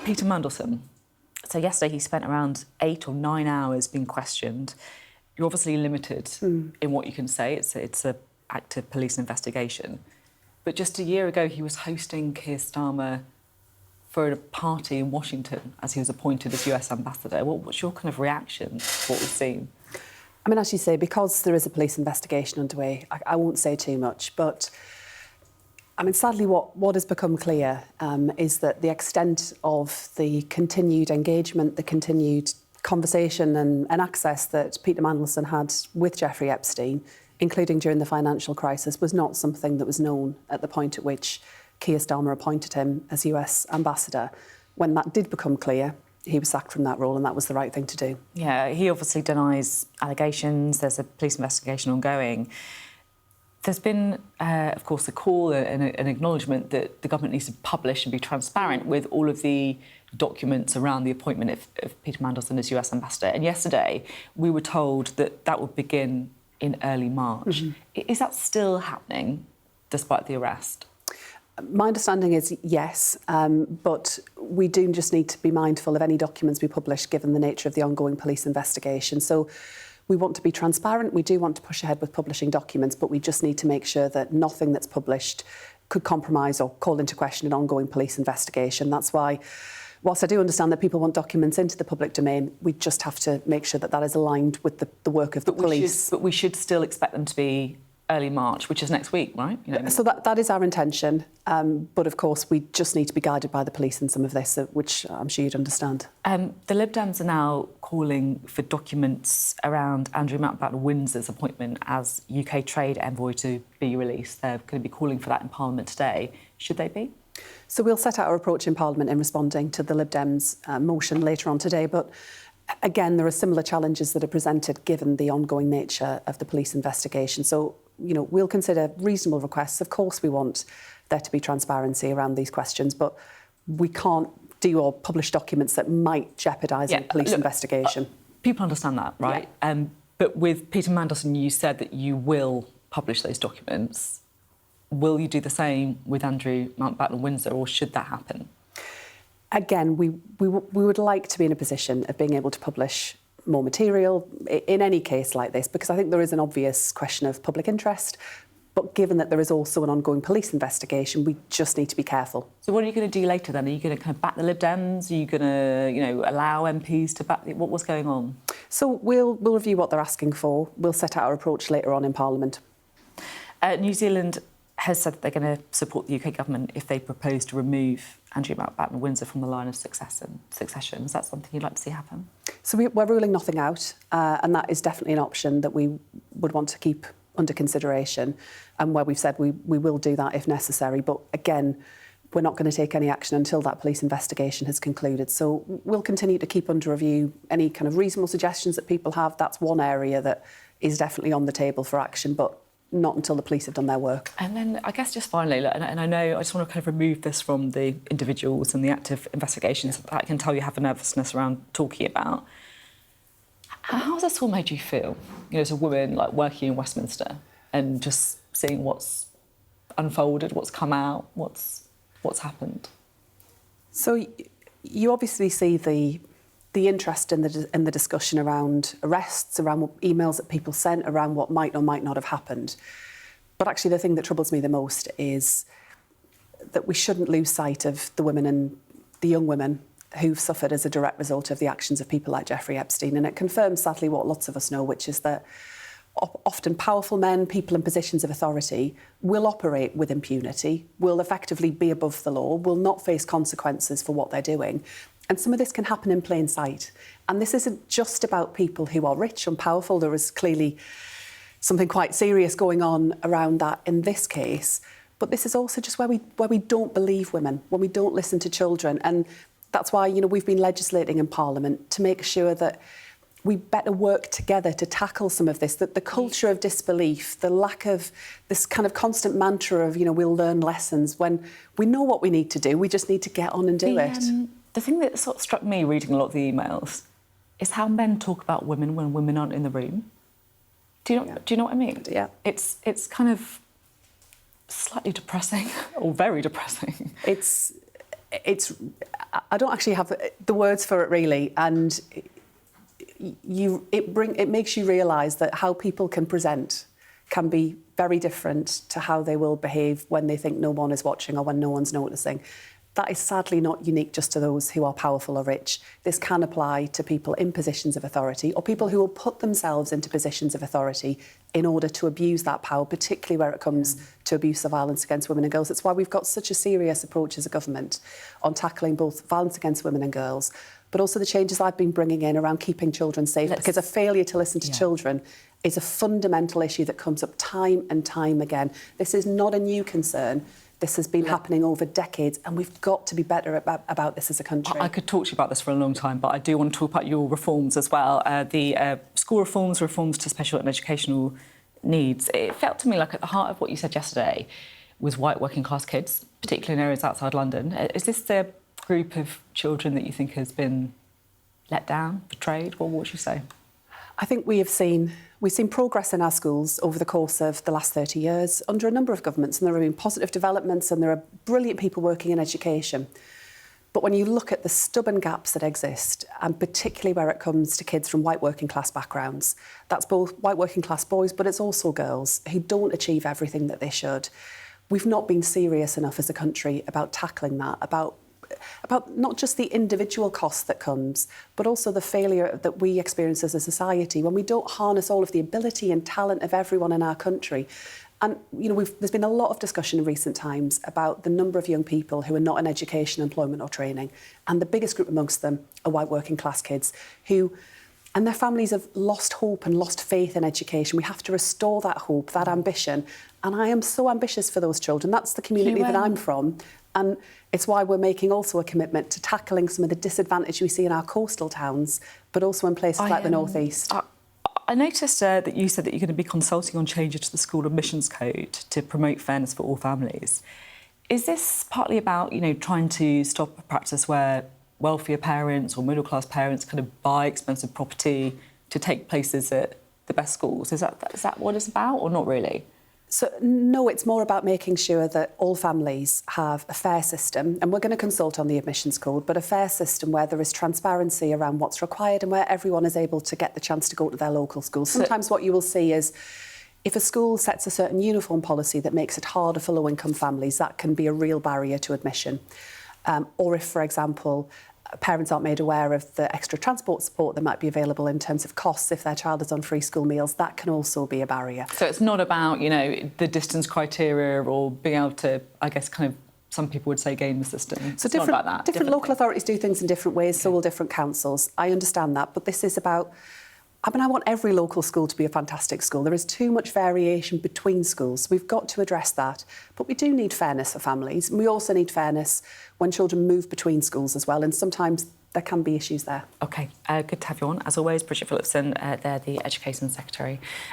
Peter Mandelson. So yesterday he spent around 8 or 9 hours being questioned. You're obviously limited in what you can say. It's an active police investigation. But just a year ago, he was hosting Keir Starmer for a party in Washington as he was appointed as US ambassador. What's your kind of reaction to what we've seen? I mean, as you say, because there is a police investigation underway, I won't say too much, but I mean, sadly, what has become clear is that the extent of the continued engagement, the continued conversation and access that Peter Mandelson had with Jeffrey Epstein, including during the financial crisis, was not something that was known at the point at which Keir Starmer appointed him as US ambassador. When that did become clear, he was sacked from that role, and that was the right thing to do. Yeah, he obviously denies allegations. There's a police investigation ongoing. There's been, of course, a call and an acknowledgement that the government needs to publish and be transparent with all of the documents around the appointment of Peter Mandelson as US ambassador. And yesterday, we were told that that would begin in early March. Is that still happening, despite the arrest? My understanding is yes, but we do just need to be mindful of any documents we publish, given the nature of the ongoing police investigation. So we want to be transparent. We do want to push ahead with publishing documents, but we just need to make sure that nothing that's published could compromise or call into question an ongoing police investigation. That's why, whilst I do understand that people want documents into the public domain, we just have to make sure that that is aligned with the work of the police. But we should still expect them to be early March, which is next week, right? You know. So that is our intention. But of course, we just need to be guided by the police in some of this, which I'm sure you'd understand. The Lib Dems are now calling for documents around Andrew Mountbatten-Windsor's appointment as UK trade envoy to be released. They're going to be calling for that in Parliament today. Should they be? So we'll set out our approach in Parliament in responding to the Lib Dems' motion later on today. But again, there are similar challenges that are presented given the ongoing nature of the police investigation. So, you know, we'll consider reasonable requests. Of course, we want there to be transparency around these questions, but we can't do or publish documents that might jeopardise a police investigation. People understand that, right? Yeah. But with Peter Mandelson, you said that you will publish those documents. Will you do the same with Andrew Mountbatten-Windsor, or should that happen? Again, we would like to be in a position of being able to publish more material in any case like this, because I think there is an obvious question of public interest. But given that there is also an ongoing police investigation, we just need to be careful. So what are you going to do later then? Are you going to kind of back the Lib Dems? Are you going to, you know, allow MPs to back... What's going on? So we'll review what they're asking for. We'll set out our approach later on in Parliament. New Zealand has said that they're going to support the UK government if they propose to remove Andrew Mountbatten-Windsor from the line of succession. Is that something you'd like to see happen? So we're ruling nothing out, and that is definitely an option that we would want to keep under consideration, and where we've said we will do that if necessary. But again, we're not going to take any action until that police investigation has concluded. So we'll continue to keep under review any kind of reasonable suggestions that people have. That's one area that is definitely on the table for action, but not until the police have done their work. And then I guess just finally, and I know I just want to kind of remove this from the individuals and the active investigations that I can tell you have a nervousness around talking about. How has this all made you feel? You know, as a woman, like working in Westminster and just seeing what's unfolded, what's come out, what's happened. So you obviously see the interest in the discussion around arrests, around what emails that people sent, around what might or might not have happened. But actually, the thing that troubles me the most is that we shouldn't lose sight of the women and the young women who've suffered as a direct result of the actions of people like Jeffrey Epstein. And it confirms, sadly, what lots of us know, which is that often powerful men, people in positions of authority, will operate with impunity, will effectively be above the law, will not face consequences for what they're doing. And some of this can happen in plain sight. And this isn't just about people who are rich and powerful. There is clearly something quite serious going on around that in this case. But this is also just where we don't believe women, when we don't listen to children. And that's why, you know, we've been legislating in Parliament to make sure that we better work together to tackle some of this, that the culture of disbelief, the lack of this kind of constant mantra of, you know, we'll learn lessons when we know what we need to do, we just need to get on and do it. The thing that sort of struck me reading a lot of the emails is how men talk about women when women aren't in the room. Do you know what I mean? Yeah. It's kind of slightly depressing or very depressing. I don't actually have the words for it really, and it makes you realise that how people can present can be very different to how they will behave when they think no one is watching or when no one's noticing. That is sadly not unique just to those who are powerful or rich. This can apply to people in positions of authority or people who will put themselves into positions of authority in order to abuse that power, particularly where it comes to abuse of violence against women and girls. It's why we've got such a serious approach as a government on tackling both violence against women and girls, but also the changes I've been bringing in around keeping children safe, because a failure to listen to children is a fundamental issue that comes up time and time again. This is not a new concern. This has been happening over decades, and we've got to be better about this as a country. I could talk to you about this for a long time, but I do want to talk about your reforms as well. The school reforms to special and educational needs. It felt to me like at the heart of what you said yesterday was white working class kids, particularly in areas outside London. Is this the group of children that you think has been let down, betrayed? What would you say? I think we've seen progress in our schools over the course of the last 30 years under a number of governments, and there have been positive developments and there are brilliant people working in education. But when you look at the stubborn gaps that exist, and particularly where it comes to kids from white working class backgrounds, that's both white working class boys, but it's also girls who don't achieve everything that they should. We've not been serious enough as a country about tackling that, about not just the individual cost that comes, but also the failure that we experience as a society when we don't harness all of the ability and talent of everyone in our country. And, there's been a lot of discussion in recent times about the number of young people who are not in education, employment or training. And the biggest group amongst them are white working class kids and their families have lost hope and lost faith in education. We have to restore that hope, that ambition. And I am so ambitious for those children. That's the community that I'm from. And it's why we're making also a commitment to tackling some of the disadvantage we see in our coastal towns, but also in places like the North East. I noticed that you said that you're going to be consulting on changes to the school admissions code to promote fairness for all families. Is this partly about, trying to stop a practice where wealthier parents or middle-class parents kind of buy expensive property to take places at the best schools? Is that what it's about, or not really? So, no, it's more about making sure that all families have a fair system, and we're going to consult on the admissions code, but a fair system where there is transparency around what's required and where everyone is able to get the chance to go to their local school. Sometimes what you will see is if a school sets a certain uniform policy that makes it harder for low-income families, that can be a real barrier to admission. Or if, for example, parents aren't made aware of the extra transport support that might be available in terms of costs if their child is on free school meals, that can also be a barrier. So it's not about, the distance criteria or being able to, I guess, kind of, some people would say game the system. So different local authorities do things in different ways, so will different councils. I understand that, but this is about... I want every local school to be a fantastic school. There is too much variation between schools. We've got to address that. But we do need fairness for families. And we also need fairness when children move between schools as well. And sometimes there can be issues there. OK, good to have you on. As always, Bridget Phillipson, they're the Education Secretary.